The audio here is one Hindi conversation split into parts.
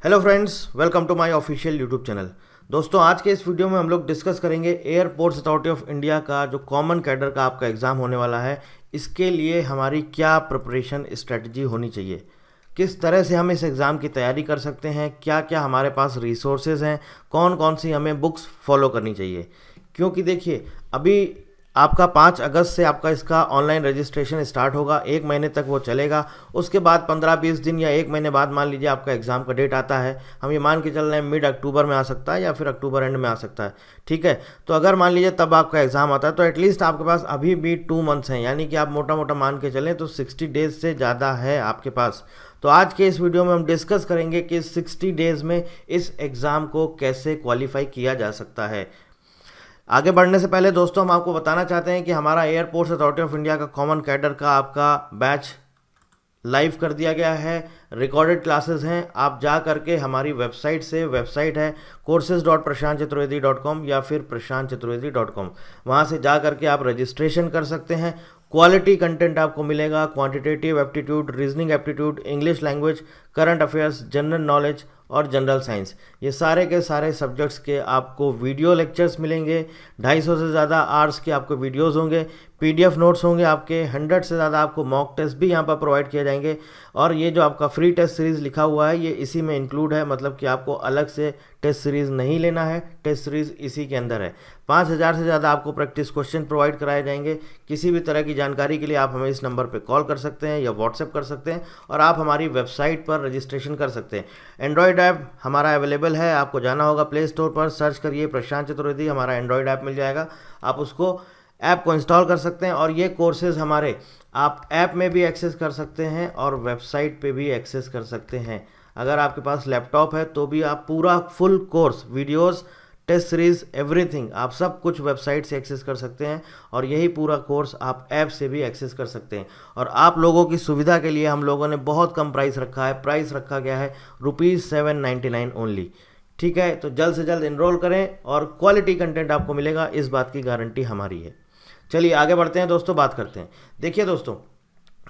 Hello friends, welcome to my official YouTube channel. दोस्तों, आज के इस वीडियो में हम लोग डिस्कस करेंगे एयरपोर्ट्स अथॉरिटी ऑफ इंडिया का जो कॉमन कैडर का आपका एग्ज़ाम होने वाला है, इसके लिए हमारी क्या प्रिपरेशन स्ट्रेटजी होनी चाहिए, किस तरह से हम इस एग्ज़ाम की तैयारी कर सकते हैं, क्या क्या हमारे पास रिसोर्सेज हैं, कौन कौन सी हमें बुक्स फॉलो करनी चाहिए। क्योंकि देखिए, अभी आपका 5 अगस्त से आपका इसका ऑनलाइन रजिस्ट्रेशन स्टार्ट होगा, 1 महीने तक वो चलेगा। उसके बाद 15-20 दिन या 1 महीने बाद मान लीजिए आपका एग्ज़ाम का डेट आता है, हम ये मान के चल रहे हैं मिड अक्टूबर में आ सकता है या फिर अक्टूबर एंड में आ सकता है। ठीक है, तो अगर मान लीजिए तब आपका एग्ज़ाम आता है तो एटलीस्ट आपके पास अभी भी 2 मंथ्स हैं, यानी कि आप मोटा मोटा मान के चलें तो 60 डेज से ज़्यादा है आपके पास। तो आज के इस वीडियो में हम डिस्कस करेंगे कि 60 डेज़ में इस एग्ज़ाम को कैसे क्वालिफाई किया जा सकता है। आगे बढ़ने से पहले दोस्तों, हम आपको बताना चाहते हैं कि हमारा एयरपोर्ट्स अथॉरिटी ऑफ इंडिया का कॉमन कैडर का आपका बैच लाइव कर दिया गया है। रिकॉर्डेड क्लासेस हैं, आप जा करके हमारी वेबसाइट है courses.prashantchaturvedi.com या फिर prashantchaturvedi.com, वहाँ से जा करके आप रजिस्ट्रेशन कर सकते हैं। क्वालिटी कंटेंट आपको मिलेगा, quantitative aptitude, reasoning aptitude, English language, current affairs, general knowledge और जनरल साइंस, ये सारे के सारे सब्जेक्ट्स के आपको वीडियो लेक्चर्स मिलेंगे। 250 से ज़्यादा आवर्स के आपको वीडियोस होंगे, पीडीएफ नोट्स होंगे आपके, 100 से ज़्यादा आपको मॉक टेस्ट भी यहाँ पर प्रोवाइड किए जाएंगे। और ये जो आपका फ्री टेस्ट सीरीज़ लिखा हुआ है, ये इसी में इंक्लूड है, मतलब कि आपको अलग से टेस्ट सीरीज़ नहीं लेना है, टेस्ट सीरीज़ इसी के अंदर है। 5000 से ज़्यादा आपको प्रैक्टिस क्वेश्चन प्रोवाइड कराए जाएंगे। किसी भी तरह की जानकारी के लिए आप हमें इस नंबर पर कॉल कर सकते हैं या व्हाट्सएप कर सकते हैं, और आप हमारी वेबसाइट पर रजिस्ट्रेशन कर सकते हैं। एंड्रॉयड ऐप हमारा अवेलेबल है, आपको जाना होगा प्ले स्टोर पर, सर्च करिए प्रशांत चतुर्वेदी, हमारा एंड्रॉयड ऐप मिल जाएगा। आप उसको ऐप को इंस्टॉल कर सकते हैं और ये कोर्सेज़ हमारे आप ऐप में भी एक्सेस कर सकते हैं और वेबसाइट पे भी एक्सेस कर सकते हैं। अगर आपके पास लैपटॉप है तो भी आप पूरा full course, videos, test series, everything, आप सब कुछ वेबसाइट से एक्सेस कर सकते हैं। और यही पूरा कोर्स आप ऐप से भी एक्सेस कर सकते हैं। और आप लोगों की सुविधा के लिए हम लोगों ने बहुत कम प्राइस रखा है, प्राइस रखा गया है ₹799 ओनली। ठीक है, तो जल्द से जल्द इनरोल करें और क्वालिटी कंटेंट आपको मिलेगा, इस बात की गारंटी हमारी है। चलिए आगे बढ़ते हैं दोस्तों, बात करते हैं। देखिए दोस्तों,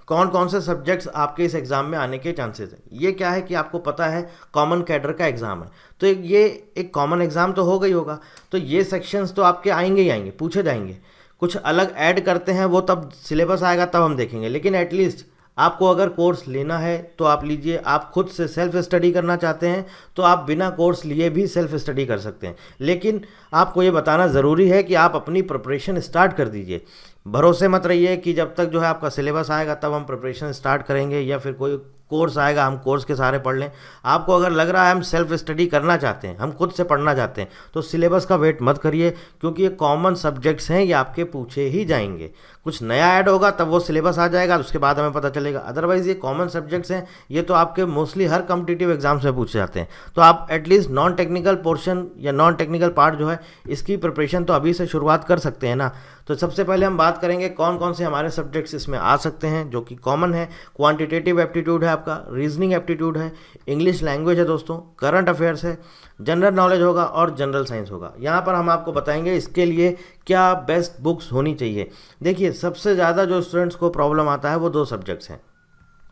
कौन कौन से सब्जेक्ट्स आपके इस एग्ज़ाम में आने के चांसेस हैं। ये क्या है कि आपको पता है कॉमन कैडर का एग्ज़ाम है, तो ये एक कॉमन एग्ज़ाम तो हो गई होगा, तो ये सेक्शंस तो आपके आएंगे ही आएंगे, पूछे जाएंगे। कुछ अलग ऐड करते हैं वो तब सिलेबस आएगा तब हम देखेंगे, लेकिन एटलीस्ट आपको अगर कोर्स लेना है तो आप लीजिए। आप खुद से सेल्फ स्टडी करना चाहते हैं तो आप बिना कोर्स लिए भी सेल्फ स्टडी कर सकते हैं, लेकिन आपको ये बताना ज़रूरी है कि आप अपनी प्रिपरेशन स्टार्ट कर दीजिए। भरोसे मत रहिए कि जब तक जो है आपका सिलेबस आएगा तब हम प्रिपरेशन स्टार्ट करेंगे, या फिर कोई कोर्स आएगा हम कोर्स के सहारे पढ़ लें। आपको अगर लग रहा है हम सेल्फ स्टडी करना चाहते हैं, हम खुद से पढ़ना चाहते हैं, तो सिलेबस का वेट मत करिए, क्योंकि ये कॉमन सब्जेक्ट्स हैं, ये आपके पूछे ही जाएंगे। कुछ नया ऐड होगा तब वो सिलेबस आ जाएगा, उसके बाद हमें पता चलेगा। अदरवाइज़ ये कॉमन सब्जेक्ट्स हैं, ये तो आपके मोस्टली हर कॉम्पिटिटिव एग्जाम से पूछे जाते हैं। तो आप एटलीस्ट नॉन टेक्निकल पोर्शन या नॉन टेक्निकल पार्ट जो है, इसकी प्रिपरेशन तो अभी से शुरुआत कर सकते हैं ना। तो सबसे पहले हम बात करेंगे कौन कौन से हमारे सब्जेक्ट्स इसमें आ सकते हैं जो कि कॉमन है। क्वांटिटेटिव एप्टीट्यूड है आपका, रीजनिंग एप्टीट्यूड है, इंग्लिश लैंग्वेज है दोस्तों, करंट अफेयर्स है, जनरल नॉलेज होगा और जनरल साइंस होगा। यहाँ पर हम आपको बताएंगे इसके लिए क्या बेस्ट बुक्स होनी चाहिए। देखिए, सबसे ज़्यादा जो स्टूडेंट्स को प्रॉब्लम आता है वो 2 सब्जेक्ट्स हैं।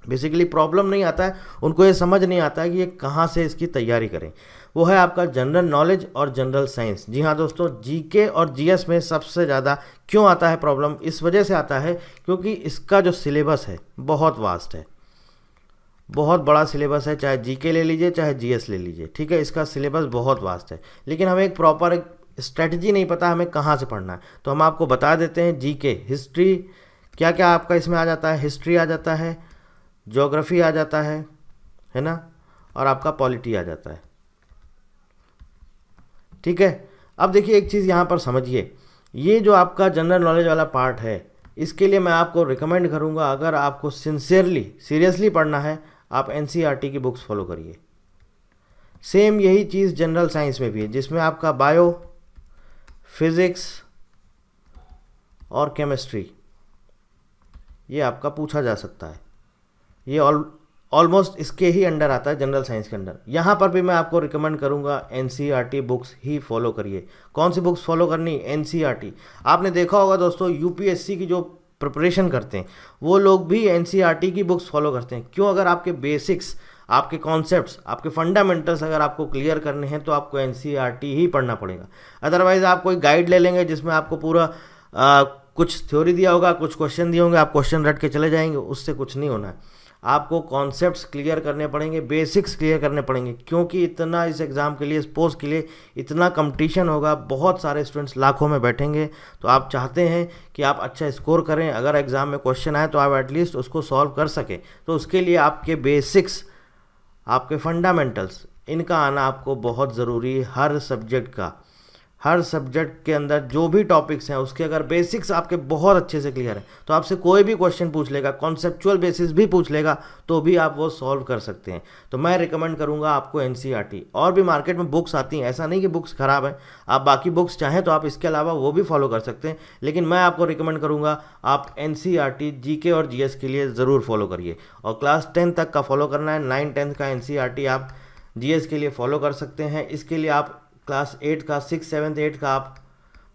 बेसिकली प्रॉब्लम नहीं आता है, उनको ये समझ नहीं आता है कि ये कहाँ से इसकी तैयारी करें। वो है आपका जनरल नॉलेज और जनरल साइंस। जी हाँ दोस्तों, जीके और जीएस में सबसे ज़्यादा क्यों आता है प्रॉब्लम, इस वजह से आता है क्योंकि इसका जो सिलेबस है बहुत वास्ट है, बहुत बड़ा सिलेबस है। चाहे जीके ले लीजिए चाहे जीएस ले लीजिए, ठीक है, इसका सिलेबस बहुत वास्ट है। लेकिन हमें एक प्रॉपर स्ट्रेटजी नहीं पता हमें कहाँ से पढ़ना है, तो हम आपको बता देते हैं। जीके, हिस्ट्री, क्या क्या आपका इसमें आ जाता है, हिस्ट्री आ जाता है, ज्योग्राफी आ जाता है ना, और आपका पॉलिटी आ जाता है। ठीक है, अब देखिए एक चीज़ यहाँ पर समझिए, ये जो आपका जनरल नॉलेज वाला पार्ट है, इसके लिए मैं आपको रिकमेंड करूँगा, अगर आपको सीरियसली पढ़ना है, आप एनसीईआरटी की बुक्स फॉलो करिए। सेम यही चीज़ जनरल साइंस में भी है, जिसमें आपका बायो, फिज़िक्स और केमिस्ट्री ये आपका पूछा जा सकता है। ये ऑलमोस्ट इसके ही अंडर आता है, जनरल साइंस के अंडर। यहाँ पर भी मैं आपको रिकमेंड करूँगा एनसीईआरटी बुक्स ही फॉलो करिए। कौन सी बुक्स फॉलो करनी, एनसीईआरटी। आपने देखा होगा दोस्तों, यूपीएससी की जो प्रिपरेशन करते हैं वो लोग भी एनसीईआरटी की बुक्स फॉलो करते हैं। क्यों? अगर आपके बेसिक्स आपके कॉन्सेप्ट्स, आपके फंडामेंटल्स अगर आपको क्लियर करने हैं तो आपको एनसीईआरटी ही पढ़ना पड़ेगा। अदरवाइज आप कोई गाइड ले लेंगे जिसमें आपको पूरा कुछ थ्योरी दिया होगा, कुछ क्वेश्चन दिए होंगे, आप क्वेश्चन रट के चले जाएंगे, उससे कुछ नहीं होना है। आपको कॉन्सेप्ट्स क्लियर करने पड़ेंगे, बेसिक्स क्लियर करने पड़ेंगे, क्योंकि इतना इस एग्ज़ाम के लिए, इस पोस्ट के लिए इतना कंपटीशन होगा, बहुत सारे स्टूडेंट्स लाखों में बैठेंगे। तो आप चाहते हैं कि आप अच्छा स्कोर करें, अगर एग्ज़ाम में क्वेश्चन आए तो आप एटलीस्ट उसको सॉल्व कर सकें। तो उसके लिए आपके बेसिक्स, आपके फंडामेंटल्स, इनका आना आपको बहुत ज़रूरी है। हर सब्जेक्ट का, हर सब्जेक्ट के अंदर जो भी टॉपिक्स हैं उसके अगर बेसिक्स आपके बहुत अच्छे से क्लियर है तो आपसे कोई भी क्वेश्चन पूछ लेगा, कॉन्सेप्चुअल बेसिस भी पूछ लेगा तो भी आप वो सॉल्व कर सकते हैं। तो मैं रिकमेंड करूंगा आपको एनसीईआरटी। और भी मार्केट में बुक्स आती हैं, ऐसा नहीं कि बुक्स ख़राब हैं, आप बाकी बुक्स चाहें तो आप इसके अलावा वो भी फॉलो कर सकते हैं, लेकिन मैं आपको रिकमेंड करूँगा आप एनसीईआरटी जीके और जीएस के लिए ज़रूर फॉलो करिए। और क्लास 10 तक का फॉलो करना है, 9-10 का एनसीईआरटी आप जीएस के लिए फॉलो कर सकते हैं। इसके लिए आप क्लास 8 का, 6, 7, 8 का आप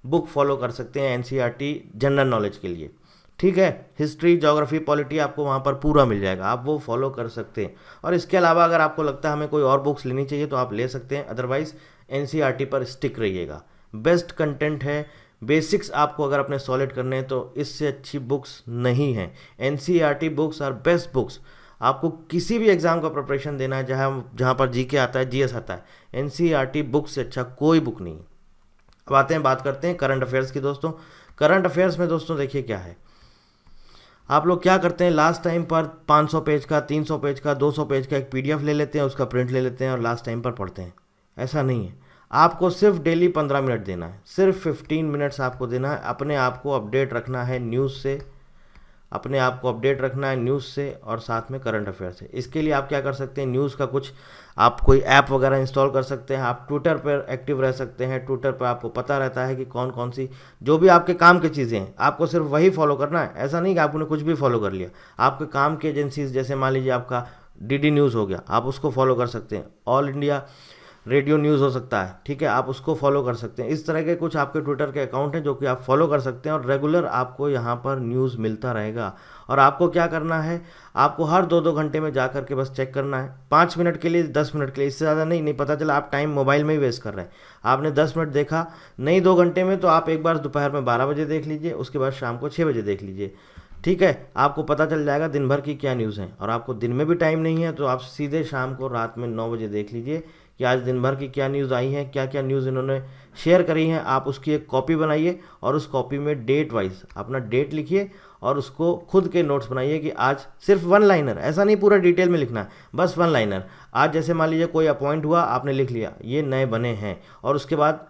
बुक फॉलो कर सकते हैं एनसीईआरटी जनरल नॉलेज के लिए। ठीक है, हिस्ट्री, ज्योग्राफी, पॉलिटी आपको वहाँ पर पूरा मिल जाएगा, आप वो फॉलो कर सकते हैं। और इसके अलावा अगर आपको लगता है हमें कोई और बुक्स लेनी चाहिए तो आप ले सकते हैं, अदरवाइज एनसीईआरटी पर स्टिक रहिएगा। बेस्ट कंटेंट है, बेसिक्स आपको अगर अपने सॉलिड करने हैं तो इससे अच्छी बुक्स नहीं हैं। NCERT books are best books. आपको किसी भी एग्ज़ाम का प्रिपरेशन देना है, जहाँ पर जीके आता है, जीएस आता है, एनसीईआरटी बुक से अच्छा कोई बुक नहीं है। अब आते हैं, बात करते हैं करंट अफेयर्स की। दोस्तों करंट अफेयर्स में दोस्तों देखिए क्या है, आप लोग क्या करते हैं, लास्ट टाइम पर 500 पेज का, 300 पेज का, 200 पेज का एक पीडीएफ ले लेते हैं, उसका प्रिंट ले लेते हैं और लास्ट टाइम पर पढ़ते हैं। ऐसा नहीं है, आपको सिर्फ डेली 15 मिनट देना है, सिर्फ 15 मिनट्स आपको देना है। अपने आप को अपडेट रखना है न्यूज़ से, अपने आप को अपडेट रखना है न्यूज़ से और साथ में करंट अफेयर से। इसके लिए आप क्या कर सकते हैं, न्यूज़ का कुछ आप कोई ऐप वगैरह इंस्टॉल कर सकते हैं, आप ट्विटर पर एक्टिव रह सकते हैं। ट्विटर पर आपको पता रहता है कि कौन कौन सी जो भी आपके काम की चीज़ें हैं, आपको सिर्फ वही फॉलो करना है। ऐसा नहीं कि आपने कुछ भी फॉलो कर लिया। आपके काम की एजेंसीज, जैसे मान लीजिए आपका डीडी न्यूज़ हो गया, आप उसको फॉलो कर सकते हैं। ऑल इंडिया रेडियो न्यूज़ हो सकता है, ठीक है, आप उसको फॉलो कर सकते हैं। इस तरह के कुछ आपके ट्विटर के अकाउंट हैं जो कि आप फॉलो कर सकते हैं और रेगुलर आपको यहाँ पर न्यूज़ मिलता रहेगा। और आपको क्या करना है, आपको हर 2-2 घंटे में जा करके बस चेक करना है, 5 मिनट के लिए, 10 मिनट के लिए, इससे ज़्यादा नहीं पता चला आप टाइम मोबाइल में ही वेस्ट कर रहे हैं। आपने 10 मिनट देखा नहीं 2 घंटे में, तो आप एक बार दोपहर में 12 बजे देख लीजिए, उसके बाद शाम को 6 बजे देख लीजिए। ठीक है, आपको पता चल जाएगा दिन भर की क्या न्यूज़ है। और आपको दिन में भी टाइम नहीं है तो आप सीधे शाम को रात में 9 बजे देख लीजिए कि आज दिन भर की क्या न्यूज़ आई है, क्या क्या न्यूज़ इन्होंने शेयर करी हैं। आप उसकी एक कॉपी बनाइए और उस कॉपी में डेट वाइज अपना डेट लिखिए और उसको खुद के नोट्स बनाइए कि आज सिर्फ 1 लाइनर, ऐसा नहीं पूरा डिटेल में लिखना है, बस 1 लाइनर। आज जैसे मान लीजिए कोई अपॉइंट हुआ, आपने लिख लिया ये नए बने हैं, और उसके बाद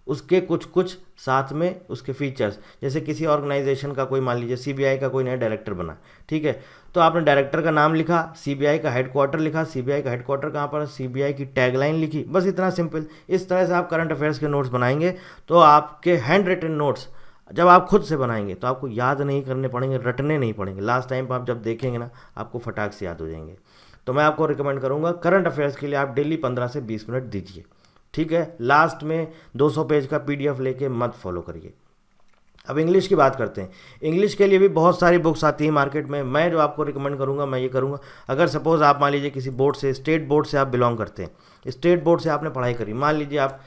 उसके कुछ कुछ साथ में उसके फीचर्स, जैसे किसी ऑर्गेनाइजेशन का कोई मान लीजिए सीबीआई का कोई नया डायरेक्टर बना, ठीक है, तो आपने डायरेक्टर का नाम लिखा, सीबीआई का हेडक्वार्टर लिखा, सीबीआई का हेडक्वार्टर कहाँ पर, सीबीआई की टैगलाइन लिखी, बस इतना सिंपल। इस तरह से आप करंट अफेयर्स के नोट्स बनाएंगे तो आपके हैंड रिटन नोट्स जब आप खुद से बनाएंगे तो आपको याद नहीं करने पड़ेंगे, रटने नहीं पड़ेंगे। लास्ट टाइम पर आप जब देखेंगे ना, आपको फटाक से याद हो जाएंगे। तो मैं आपको रिकमेंड करूँगा करंट अफेयर्स के लिए आप डेली 15 से 20 मिनट दीजिए, ठीक है। लास्ट में 200 पेज का पीडीएफ लेके मत फॉलो करिए। अब इंग्लिश की बात करते हैं। इंग्लिश के लिए भी बहुत सारी बुक्स आती है मार्केट में। मैं जो आपको रिकमेंड करूंगा, मैं ये करूंगा, अगर सपोज़ आप मान लीजिए किसी बोर्ड से, स्टेट बोर्ड से आप बिलोंग करते हैं, स्टेट बोर्ड से आपने पढ़ाई करी, मान लीजिए आप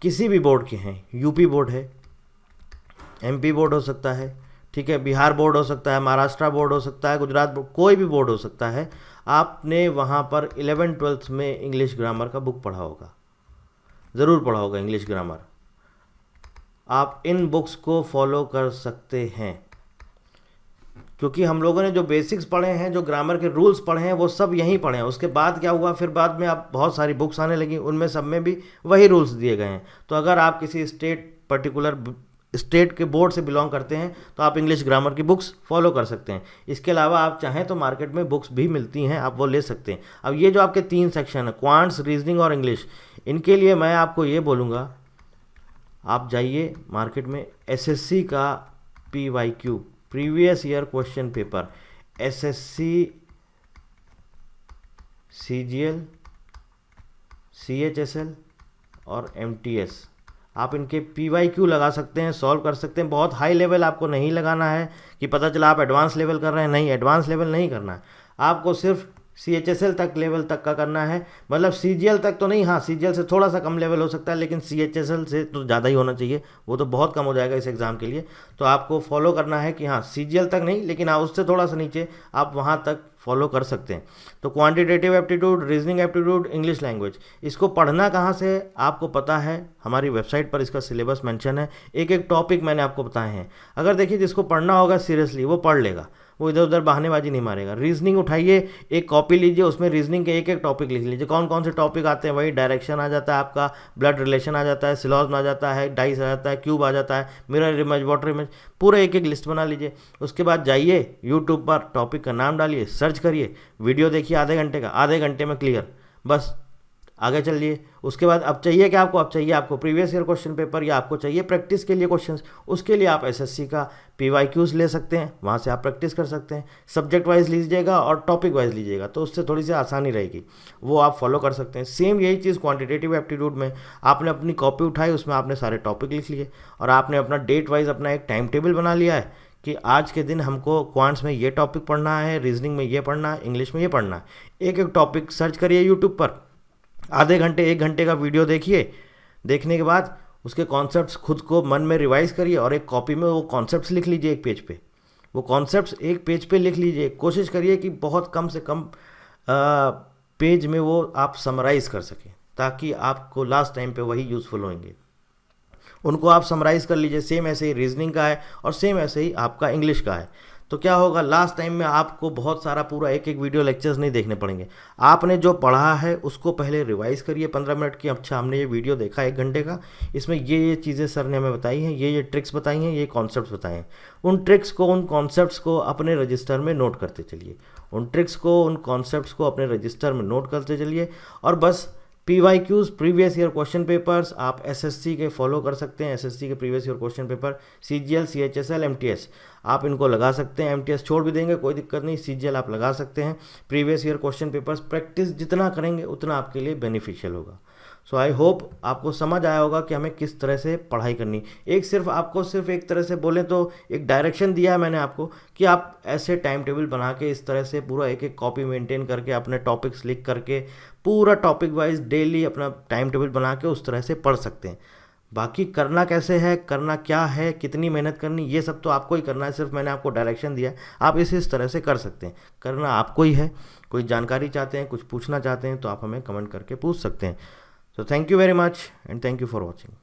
किसी भी बोर्ड के हैं, यूपी बोर्ड है, एमपी बोर्ड हो सकता है, ठीक है, बिहार बोर्ड हो सकता है, महाराष्ट्र बोर्ड हो सकता है, गुजरात बोर्ड, कोई भी बोर्ड हो सकता है। आपने वहाँ पर 11th-12th में इंग्लिश ग्रामर का बुक पढ़ा होगा, ज़रूर पढ़ा होगा इंग्लिश ग्रामर। आप इन बुक्स को फॉलो कर सकते हैं, क्योंकि हम लोगों ने जो बेसिक्स पढ़े हैं, जो ग्रामर के रूल्स पढ़े हैं, वो सब यहीं पढ़े हैं। उसके बाद क्या हुआ, फिर बाद में आप बहुत सारी बुक्स आने लगी, उनमें सब में भी वही रूल्स दिए गए हैं। तो अगर आप किसी पर्टिकुलर स्टेट के बोर्ड से बिलोंग करते हैं तो आप इंग्लिश ग्रामर की बुक्स फॉलो कर सकते हैं। इसके अलावा आप चाहें तो मार्केट में बुक्स भी मिलती हैं, आप वो ले सकते हैं। अब ये जो आपके 3 सेक्शन है, क्वांट्स, रीजनिंग और इंग्लिश, इनके लिए मैं आपको ये बोलूँगा, आप जाइए मार्केट में एसएससी का PYQ, previous year question paper, SSC, CGL, CHSL और MTS, आप इनके PYQ लगा सकते हैं, सॉल्व कर सकते हैं। बहुत हाई लेवल आपको नहीं लगाना है कि पता चला आप एडवांस लेवल कर रहे हैं, नहीं, एडवांस लेवल नहीं करना है। आपको सिर्फ CHSL तक लेवल तक का करना है, मतलब CGL तक तो नहीं, हाँ CGL से थोड़ा सा कम लेवल हो सकता है, लेकिन CHSL से तो ज़्यादा ही होना चाहिए, वो तो बहुत कम हो जाएगा इस एग्ज़ाम के लिए। तो आपको फॉलो करना है कि हाँ CGL तक नहीं, लेकिन हाँ उससे थोड़ा सा नीचे आप वहाँ तक फॉलो कर सकते हैं। तो quantitative aptitude, reasoning aptitude, English language, इसको पढ़ना कहाँ से आपको पता है, हमारी वेबसाइट पर इसका सिलेबस मेंशन है, एक एक टॉपिक मैंने आपको बताए हैं। अगर देखिए जिसको पढ़ना होगा सीरियसली वो पढ़ लेगा, वो इधर उधर बहानेबाजी नहीं मारेगा। रीजनिंग उठाइए, एक कॉपी लीजिए, उसमें रीजनिंग के एक एक टॉपिक लिख लीजिए, कौन कौन से टॉपिक आते हैं, वही डायरेक्शन आ जाता है आपका, ब्लड रिलेशन आ जाता है, सिलॉज्म आ जाता है, डाइस आ जाता है, क्यूब आ जाता है, मिरर इमेज, वाटर इमेज, पूरा एक एक लिस्ट बना लीजिए। उसके बाद जाइए यूट्यूब पर, टॉपिक का नाम डालिए, सर्च करिए, वीडियो देखिए आधे घंटे का, आधे घंटे में क्लियर, बस आगे चलिए। उसके बाद अब चाहिए क्या आपको, अब चाहिए आपको प्रीवियस ईयर क्वेश्चन पेपर, या आपको चाहिए प्रैक्टिस के लिए क्वेश्चंस, उसके लिए आप SSC का PYQs ले सकते हैं, वहाँ से आप प्रैक्टिस कर सकते हैं। सब्जेक्ट वाइज लीजिएगा और टॉपिक वाइज लीजिएगा तो उससे थोड़ी सी आसानी रहेगी, वो आप फॉलो कर सकते हैं। सेम यही चीज़ क्वांटिटेटिव एप्टीट्यूड में, आपने अपनी कॉपी उठाई, उसमें आपने सारे टॉपिक लिख लिए और आपने अपना डेट वाइज अपना एक टाइम टेबल बना लिया है कि आज के दिन हमको क्वांट्स में ये टॉपिक पढ़ना है, रीजनिंग में ये पढ़ना है, इंग्लिश में ये पढ़ना है। एक एक टॉपिक सर्च करिए यूट्यूब पर, आधे घंटे 1 घंटे का वीडियो देखिए, देखने के बाद उसके कॉन्सेप्ट्स खुद को मन में रिवाइज करिए और एक कॉपी में वो कॉन्सेप्ट्स लिख लीजिए एक पेज पे, वो कॉन्सेप्ट्स एक पेज पे लिख लीजिए। कोशिश करिए कि बहुत कम से कम पेज में वो आप समराइज़ कर सकें, ताकि आपको लास्ट टाइम पे वही यूज़फुल होंगे। उनको आप समराइज़ कर लीजिए। सेम ऐसे ही रीजनिंग का है और सेम ऐसे ही आपका इंग्लिश का है। तो क्या होगा, लास्ट टाइम में आपको बहुत सारा पूरा एक एक वीडियो लेक्चर्स नहीं देखने पड़ेंगे। आपने जो पढ़ा है उसको पहले रिवाइज करिए 15 मिनट की। अच्छा हमने ये वीडियो देखा 1 घंटे का, इसमें ये चीज़ें सर ने हमें बताई हैं, ये ट्रिक्स बताई हैं, ये कॉन्सेप्ट्स बताए हैं। उन ट्रिक्स को, उन कॉन्सेप्ट्स को अपने रजिस्टर में नोट करते चलिए, उन ट्रिक्स को, उन कॉन्सेप्ट्स को अपने रजिस्टर में नोट करते चलिए। और बस PYQs, previous year question papers, आप SSC के फॉलो कर सकते हैं, SSC के previous year question paper, CGL, CHSL, MTS आप इनको लगा सकते हैं। MTS छोड़ भी देंगे कोई दिक्कत नहीं, CGL आप लगा सकते हैं। Previous year question papers practice जितना करेंगे उतना आपके लिए बेनिफिशियल होगा। सो आई होप आपको समझ आया होगा कि हमें किस तरह से पढ़ाई करनी। एक एक तरह से बोलें तो एक डायरेक्शन दिया है मैंने आपको कि आप ऐसे टाइम टेबल बना के इस तरह से पूरा एक एक कॉपी मेंटेन करके अपने टॉपिक्स लिख करके पूरा टॉपिक वाइज डेली अपना टाइम टेबल बना के उस तरह से पढ़ सकते हैं। बाकी करना कैसे है, करना क्या है, कितनी मेहनत करनी, ये सब तो आपको ही करना है। सिर्फ मैंने आपको डायरेक्शन दिया है, आप इस तरह से कर सकते हैं। करना आपको ही है। कोई जानकारी चाहते हैं, कुछ पूछना चाहते हैं तो आप हमें कमेंट करके पूछ सकते हैं। So thank you very much and thank you for watching.